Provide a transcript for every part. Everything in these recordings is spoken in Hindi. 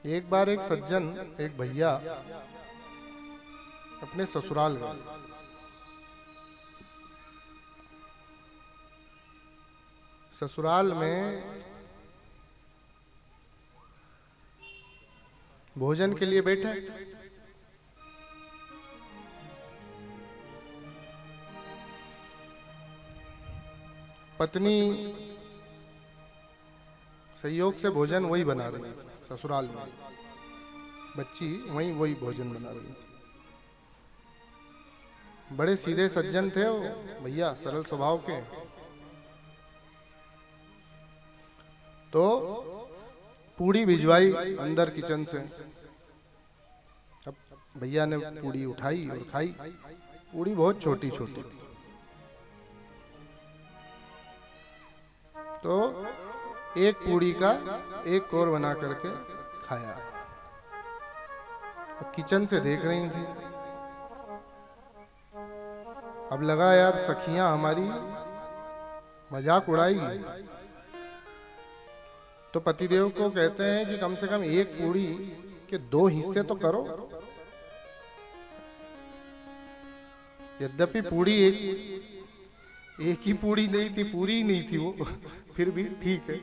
एक बार एक सज्जन, एक भैया अपने ससुराल गए। ससुराल में भोजन के लिए बैठे। पत्नी सहयोग से भोजन वही बना रही थी ससुराल में। बच्ची वही भोजन बना रही थी। बड़े सीधे सज्जन थे वो भैया, सरल स्वभाव के। तो पूड़ी भिजवाई अंदर किचन से। अब भैया ने पूड़ी उठाई और खाई। पूड़ी बहुत छोटी छोटी थी। तो एक पूड़ी का एक कोर बना करके खाया। अब किचन से देख रही थी। अब लगा यार सखियां हमारी मजाक उड़ाएगी। तो पतिदेव को कहते हैं कि कम से कम एक पूड़ी के 2 हिस्से तो करो। यद्यपि पूड़ी एक ही पूड़ी नहीं थी, पूरी ही नहीं थी वो, फिर भी ठीक है,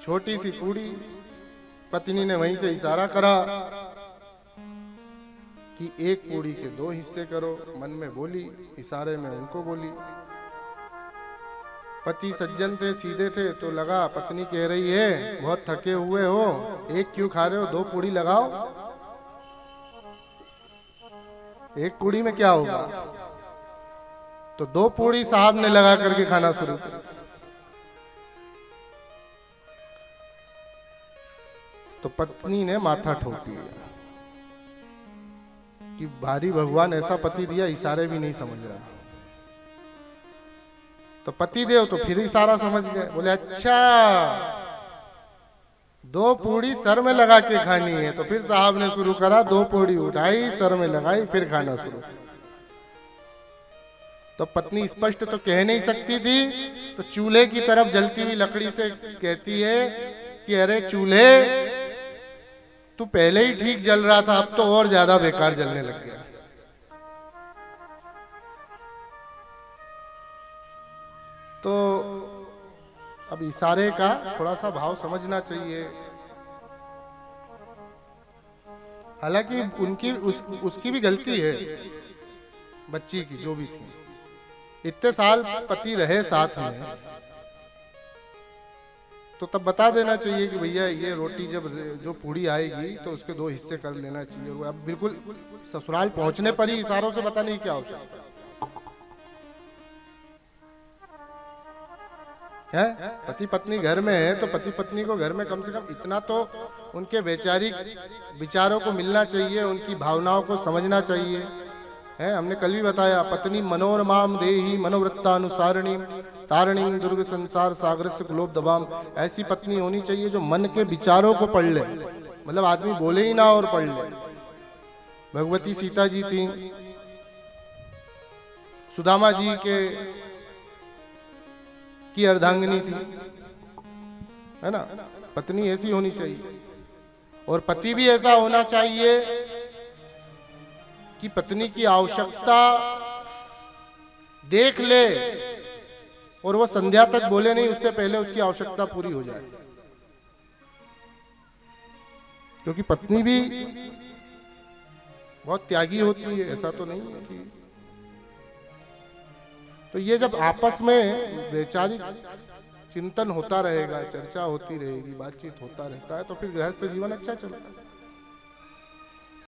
छोटी सी पूड़ी। पत्नी ने वहीं से इशारा करा कि एक पूड़ी के 2 हिस्से करो। मन में बोली, इशारे में उनको बोली। पति सज्जन थे, सीधे थे, तो लगा पत्नी कह रही है बहुत थके हुए हो, एक क्यों खा रहे हो, 2 पूड़ी लगाओ। एक पूड़ी में क्या होगा। तो 2 पूड़ी साहब ने लगा करके खाना शुरू किया। तो पत्नी ने माथा ठोक लिया कि भारी भगवान ऐसा पति दिया, इशारे भी नहीं समझ रहा। तो पति देव तो फिर इशारा समझ गए। बोले अच्छा 2 पूड़ी सर में लगा के खानी है। तो फिर साहब ने शुरू करा, 2 पूड़ी उठाई, सर में लगाई, फिर खाना शुरू। तो पत्नी स्पष्ट तो कह नहीं सकती थी, तो चूल्हे की तरफ जलती हुई लकड़ी से कहती है कि अरे चूल्हे, तू पहले ही ठीक जल रहा था, अब तो और ज्यादा बेकार जलने लग गया। तो अब इशारे का थोड़ा सा भाव समझना चाहिए। हालांकि उनकी उसकी भी गलती है, बच्ची की जो भी थी। इतने साल पति रहे साथ में, तो तब बता देना चाहिए कि भैया ये रोटी जब जो पूड़ी आएगी तो उसके 2 हिस्से कर लेना चाहिए। वो अब बिल्कुल ससुराल पहुंचने पर ही इशारों से बताने की क्या आवश्यकता है। पति पत्नी घर में है तो पति पत्नी को घर में कम से कम इतना तो उनके वैचारिक विचारों को मिलना चाहिए, उनकी भावनाओं को समझना चाहिए। है, हमने कल भी बताया, पत्नी मनोरमाम देही मनोवृत्तानुसारिणी तारिणी दुर्ग संसार सागर से कुलोब दबाम। ऐसी पत्नी होनी चाहिए जो मन के विचारों को पढ़ ले, मतलब आदमी बोले ही ना और पढ़ ले। भगवती सीता जी थी, सुदामा जी की अर्धांगिनी थी, है ना। पत्नी ऐसी होनी चाहिए। और पति भी ऐसा होना चाहिए कि पत्नी की आवश्यकता देख ले और वो संध्या तक बोले नहीं, उससे पहले उसकी आवश्यकता पूरी हो जाए। क्योंकि पत्नी भी बहुत त्यागी होती है, ऐसा तो नहीं है कि। तो ये जब आपस में वैचारिक चिंतन होता रहेगा, चर्चा होती रहेगी, बातचीत होता रहता है, तो फिर गृहस्थ जीवन अच्छा चलता है।